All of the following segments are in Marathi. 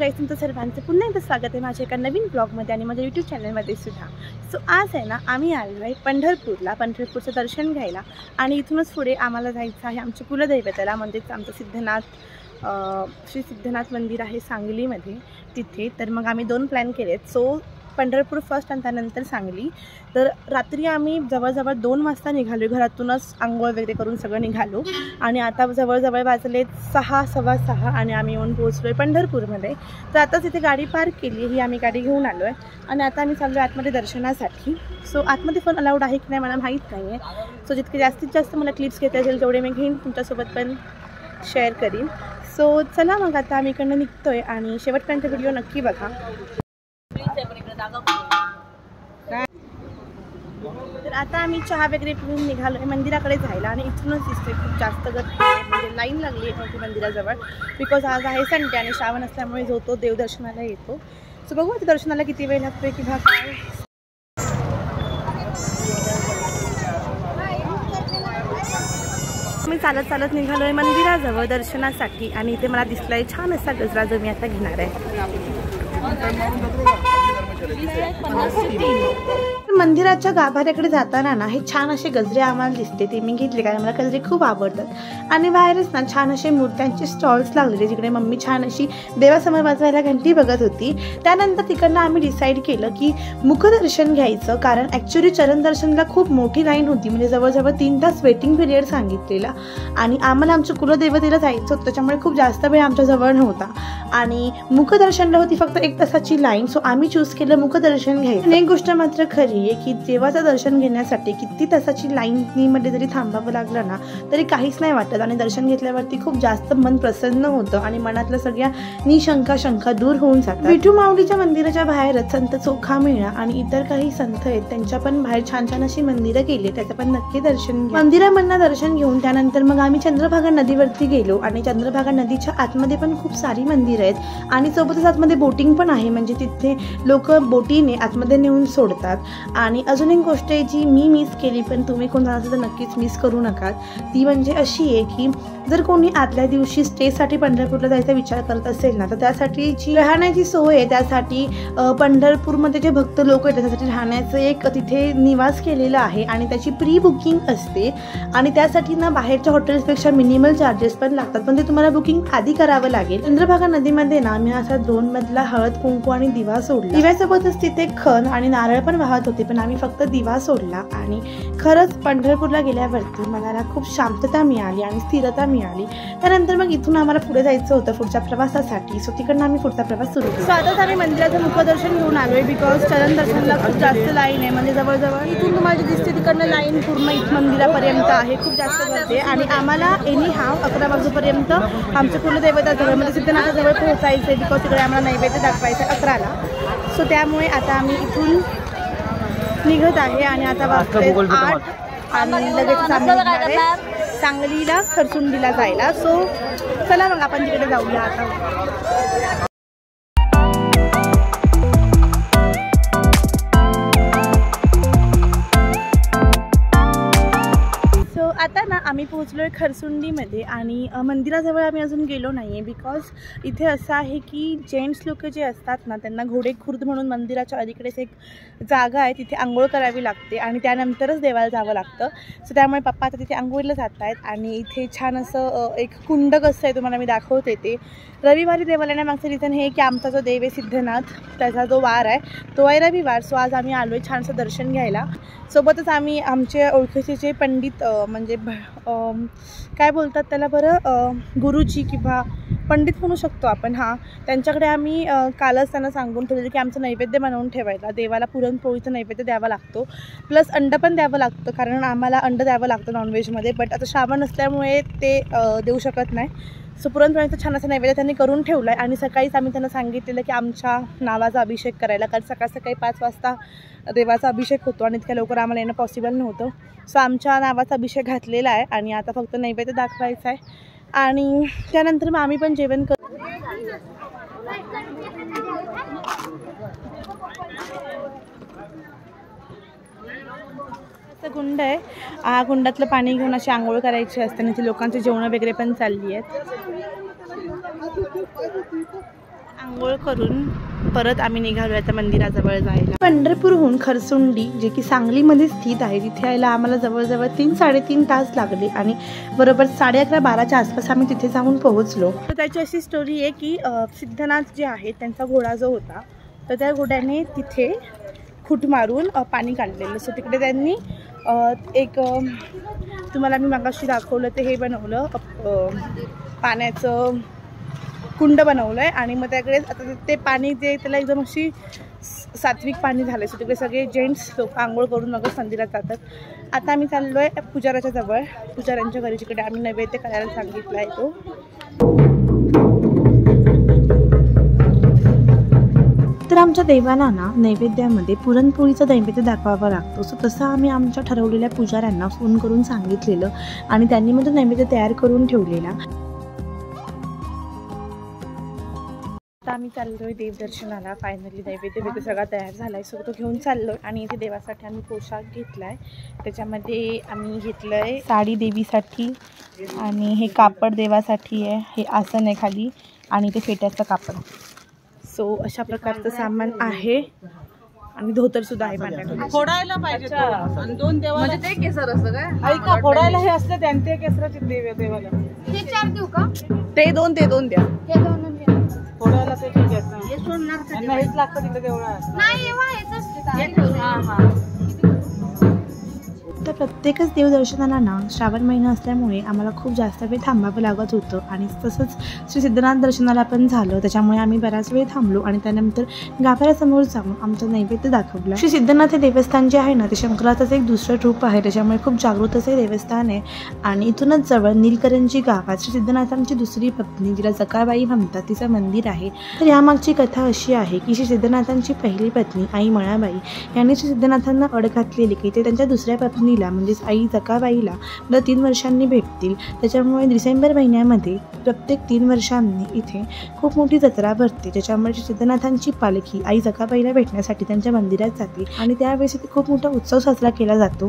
गाईस, तुमचं सर्वांचं पुन्हा एकदा स्वागत आहे माझ्या एका नवीन ब्लॉगमध्ये आणि माझ्या यूट्यूब चॅनलमध्ये सुद्धा। सो आज आहे ना, आम्ही आलो आहे पंढरपूरचं दर्शन घ्यायला आणि इथूनच पुढे आम्हाला जायचं आहे आमच्या कुलदैवताला, म्हणजेच आमचं श्री सिद्धनाथ मंदिर आहे सांगलीमध्ये तिथे। तर मग आम्ही 2 प्लॅन केलेत। सो पंढरपूर फर्स्ट आणि त्यानंतर सांगली। तर रात्री आम्ही जवळजवळ 2 वाजता निघालो, घरातूनच आंघोळ वगैरे करून सगळं निघालो आणि आता जवळजवळ वाजले 6 सव्वा 6 आणि आम्ही येऊन पोहोचलो आहे पंढरपूरमध्ये। तर आताच इथे गाडी पार्क केली, ही आम्ही गाडी घेऊन आलो आहे आणि आता आम्ही चाललो आतमध्ये दर्शनासाठी। सो आतमध्ये फोन अलाउड आहे की नाही मला माहीत नाही आहे। सो जितके जास्तीत जास्त मला क्लिप्स घेता येतील तेवढे मी घेईन, तुमच्यासोबत पण शेअर करीन। सो चला मग आता आम्ही इकडनं निघतो आहे आणि शेवटपर्यंत व्हिडिओ नक्की बघा। तर आता आम्ही चहा वगैरे पिऊन निघालो आहे मंदिराकडे जायला आणि इथूनच दिसते खूप जास्त गर्दी आहे, म्हणजे लाईन लागली आहे मोठी मंदिराजवळ। बिकॉज आज आहे संडे आणि श्रावण असल्यामुळे जो तो देवदर्शनाला येतो। सो बघू आता दर्शनाला किती वेळ लागतोय किंवा काय। मी चालत निघालो आहे मंदिराजवळ दर्शनासाठी आणि इथे मला दिसलाय छान असा गजरा जो मी आता घेणार आहे। मंदिराच्या गाभाऱ्याकडे जाताना ना हे छान असे गजरे आम्हाला दिसते, ते मी घेतले कारण मला गजरे खूप आवडतात। आणि बाहेरच ना छान असे मूर्त्यांचे स्टॉल्स लागलेले, जिकडे मम्मी छान अशी देवासमोर वाजवायला घंटी बघत होती। त्यानंतर तिकडनं आम्ही डिसाईड केलं की मुखदर्शन घ्यायचं, कारण ॲक्च्युली चरण दर्शनला खूप मोठी लाईन होती, म्हणजे जवळजवळ 3 तास वेटिंग पिरियड सांगितलेला आणि आम्हाला आमच्या कुलदेवतेला जायचं होतं, त्याच्यामुळे खूप जास्त वेळ आमच्या जवळ नव्हता आणि मुखदर्शनला होती फक्त 1 तासाची लाईन। सो आम्ही चूज केलं मुखदर्शन घ्यायचं। एक गोष्ट मात्र खरी आहे की देवाचं दर्शन घेण्यासाठी किती तासाची लाईनमध्ये जरी थांबावं लागलं ना तरी काहीच नाही वाटत आणि दर्शन घेतल्यावरती खूप जास्त मन प्रसन्न होतं आणि मनातल्या सगळ्या शंका दूर होऊन जातात। विठू माऊलीच्या मंदिराच्या बाहेरच संत चोखामेळा आणि इतर काही संत आहेत, त्यांच्या पण बाहेर छान अशी मंदिरं केली, त्याचं पण नक्की दर्शन घ्या। मंदिरामधनं दर्शन घेऊन त्यानंतर मग आम्ही चंद्रभागा नदीवरती गेलो आणि चंद्रभागा नदीच्या आतमध्ये पण खूप सारी मंदिरं आहेत आणि सोबतच आतमध्ये बोटिंग पण आहे, म्हणजे तिथे लोक बोटीने आतमध्ये नेऊन सोडतात। आणि अजून एक गोष्ट आहे जी मी मिस केली, पण तुम्ही कोण असेल तर नक्कीच मिस करू नका, ती म्हणजे अशी आहे की जर कोणी आदल्या दिवशी स्टेसाठी पंढरपूरला जायचा विचार करत असेल ना, तर त्यासाठी जी राहण्याची सोय आहे, त्यासाठी पंढरपूरमध्ये जे भक्त लोक आहेत त्यासाठी राहण्याचं एक तिथे निवास केलेला आहे आणि त्याची प्री बुकिंग असते आणि त्यासाठी ना बाहेरच्या हॉटेल्सपेक्षा मिनिमल चार्जेस पण लागतात, पण ते तुम्हाला बुकिंग आधी करावं लागेल। चंद्रभागा नदीमध्ये ना मी असा 2 मधला हळद कुंकू आणि दिवा सोडला, दिव्यासोबतच तिथे खण आणि नारळ पण वाहत होते, पण आम्ही फक्त दिवा सोडला आणि खरंच पंढरपूरला गेल्यावरती मला खूप शांतता मिळाली आणि स्थिरता मिळाली। त्यानंतर मग इथून आम्हाला पुढे जायचं होतं पुढच्या प्रवासासाठी। सो तिकडनं आम्ही पुढचा प्रवास सुरू केला। आताच आम्ही मंदिराचं मुखदर्शन घेऊन आलोय, बिकॉज चरण दर्शनला खूप जास्त लाईन आहे, म्हणजे जवळजवळ इथून तुम्हाला दिसते तिकडनं लाईन पूर्ण इथं मंदिरापर्यंत आहे, खूप जास्त गर्दी आहे आणि आम्हाला एनी हाव 11 वाजेपर्यंत आमच्या कुलदेवताजवळ म्हणजे सिद्धनाथाजवळ पोहोचायचं आहे, बिकॉज तिकडे आम्हाला नैवेद्य दाखवायचं आहे 11ला। सो त्यामुळे आता आम्ही इथून निघत आहे आणि आता वाजते 8 आणि लगेच आम्ही सांगलीला खरसुंडीला जायला। सो चला मग आपण तिकडे जाऊया आता। आता ना आम्ही पोहोचलो आहे खरसुंडीमध्ये आणि मंदिराजवळ आम्ही अजून गेलो नाही आहे, बिकॉज इथे असं आहे की जेंट्स लोक जे असतात ना त्यांना घोडे खुर्द म्हणून मंदिराच्या अलीकडेच एक जागा आहे, तिथे आंघोळ करावी लागते आणि त्यानंतरच देवाला जावं लागतं। सो त्यामुळे पप्पा आता तिथे आंघोळीला जात आहेत आणि इथे छान असं एक कुंड कसं आहे तुम्हाला मी दाखवते। ते रविवारी देवाला येण्यामागचं रिझन हे की आमचा जो देव आहे सिद्धनाथ त्याचा जो वार आहे तो आहे रविवार। सो आज आम्ही आलो आहे छानसं दर्शन घ्यायला। सोबतच आम्ही आमचे ओळखीचे जे पंडित म्हणजे काय बोलतात त्याला बरं, गुरुजी किंवा पंडित म्हणू शकतो आपण, हां, त्यांच्याकडे आम्ही कालच त्यांना सांगून ठेवलेलं की आमचं नैवेद्य बनवून ठेवायला, देवाला पुरणपोळीचं नैवेद्य द्यावा लागतो, प्लस अंड पण द्यावं लागतं, कारण आम्हाला अंड द्यावं लागतं नॉनव्हेजमध्ये, बट आता श्रावण असल्यामुळे ते देऊ शकत नाही। सो पुरणपोळीचं छान असं नैवेद्य त्यांनी करून ठेवलं आहे आणि सकाळीच आम्ही त्यांना सांगितलेलं की आमच्या नावाचा अभिषेक करायला, कारण सकाळी 5 वाजता देवाचा अभिषेक होतो आणि इतक्या लवकर आम्हाला येणं पॉसिबल नव्हतं। सो आमच्या नावाचा अभिषेक घातलेला आहे आणि आता फक्त नैवेद्य दाखवायचा आहे आणि त्यानंतर मग आम्ही पण जेवण करू। कुंड आहे, हा कुंडातलं पाणी घेऊन अशी आंघोळ करायची असते आणि ते लोकांचे जेवण वगैरे पण चालली आहेत। आंघोळ करून परत आम्ही निघालो आता मंदिराजवळ जायला. पंढरपूरहून खरसुंडी जे की सांगलीमध्ये स्थित आहे तिथे यायला आम्हाला जवळजवळ 3-3.5 तास लागले आणि बरोबर 11:30-12च्या आसपास आम्ही तिथे जाऊन पोहोचलो. तर त्याची अशी स्टोरी आहे की सिद्धनाथ जे आहे त्यांचा घोडा जो होता तर त्या घोड्याने तिथे खूट मारून पाणी काढलेलं. सो तिकडे त्यांनी एक तुम्हाला मी मागाशी दाखवलं ते हे बनवलं, पाण्याचं कुंड बनवलं आहे आणि मग त्याकडे आता ते पाणी जे त्याला एकदम अशी सात्विक पाणी झालं. सो तिकडे सगळे जेंट्स लोक आंघोळ करून मग मंदिरात जातात. आता आम्ही चाललो आहे पुजाऱ्याच्या जवळ, पुजाऱ्यांच्या घरी जिकडे आम्ही नैवेद्य करायला सांगितला आहे तो. तर आमच्या देवाला ना नैवेद्यामध्ये पुरणपोळीचा नैवेद्य दाखवावा लागतो. सो तसं आम्ही आमच्या ठरवलेल्या पुजाऱ्यांना फोन करून सांगितलेलं आणि त्यांनी मग तो नैवेद्य तयार करून ठेवलेला. आता आम्ही चाललोय देवदर्शनाला. फायनली नैवेद्य वगैरे सगळा तयार झाला आहे. सो तो घेऊन चाललोय आणि इथे देवासाठी आम्ही पोशाख घेतला आहे. त्याच्यामध्ये आम्ही घेतलं आहे साडी देवीसाठी आणि हे कापड देवासाठी आहे, हे आसन आहे खाली आणि ते फेट्याचं कापड. सो अशा प्रकारचं सामान आहे आणि धोतर सुद्धा आहे माझ्याकडे. फोडायला पाहिजे आणि 2 देवाला म्हणजे ते केसर असतं काय? ऐका, फोडायला हे असतं त्यांचे केसराचे देवाला. हे 4 देऊ का? ते 2 द्या. हे 2 द्या. फोडायला ते ठीक आहे. हे सोडणार का? त्यांना हेच लागतं तिकडे तेवढं. नाही एवढं हेच असते. हां. तर प्रत्येकच देवदर्शनाला ना श्रावण महिना असल्यामुळे आम्हाला खूप जास्त वेळ थांबावं लागत होतं आणि तसंच श्री सिद्धनाथ दर्शनाला पण झालं. त्याच्यामुळे आम्ही बराच वेळ थांबलो आणि त्यानंतर गाभाऱ्यासमोर जाऊन आमचं नैवेद्य दाखवलं. श्री सिद्धनाथ हे देवस्थान जे आहे ना ते शंकराचं एक दुसरं रूप आहे, त्याच्यामुळे खूप जागृत असं देवस्थान आहे. आणि इथूनच जवळ नीलकरंजी गावात श्री सिद्धनाथांची दुसरी पत्नी जिला जकाबाई म्हणतात तिचं मंदिर आहे. तर यामागची कथा अशी आहे की श्री सिद्धनाथांची पहिली पत्नी आई मळाबाई यांनी श्री सिद्धनाथांना अड घातलेली की ते त्यांच्या दुसऱ्या पत्नी म्हणजेच आई जकाबाईला 3 वर्षांनी भेटतील. त्याच्यामुळे डिसेंबर महिन्यामध्ये प्रत्येक 3 वर्षांनी इथे खूप मोठी जत्रा भरते. त्याच्यामुळे सिद्धनाथांची पालखी आई जकाबाईला भेटण्यासाठी त्यांच्या मंदिरात जाते आणि त्यावेळेस इथे खूप मोठा उत्सव साजरा केला जातो.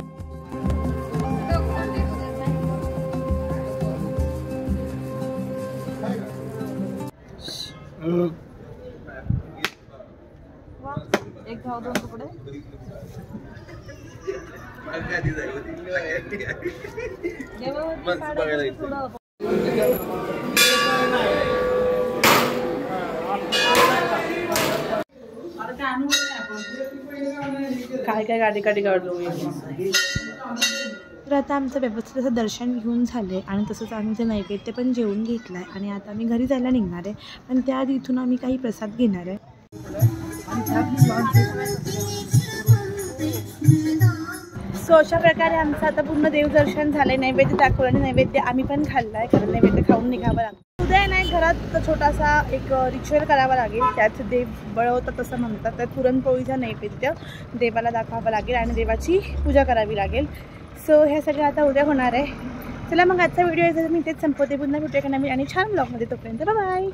एक घाव 2 कपडे. काय गाडी काढलो. तर आता आमचं व्यवस्थित असं दर्शन घेऊन झालं आहे आणि तसंच आम्ही ते नैवेद्य पण जेवून घेतलं आहे आणि आता आम्ही घरी जायला निघणार आहे. आणि त्याआधी इथून आम्ही काही प्रसाद घेणार आहे. सो अशा प्रकारे आमचं आता पूर्ण देवदर्शन झालं आहे. नैवेद्य दाखवलं आणि नैवेद्य आम्ही पण खाल्ला आहे कारण नैवेद्य खाऊन निघावं लागतं. उद्या नाही घरात छोटासा एक रिच्युअल करावा लागेल. त्यात देव बळवतात असं म्हणतात. तर पुरणपोळीचा नैवेद्य देवाला दाखवावं लागेल आणि देवाची पूजा करावी लागेल. सो हे सगळं आता उद्या होणार आहे. चला मग आजचा व्हिडिओ मी तेच संपवते. पुन्हा भेटूया का नवीन आणि छान ब्लॉगमध्ये. तोपर्यंत बाय.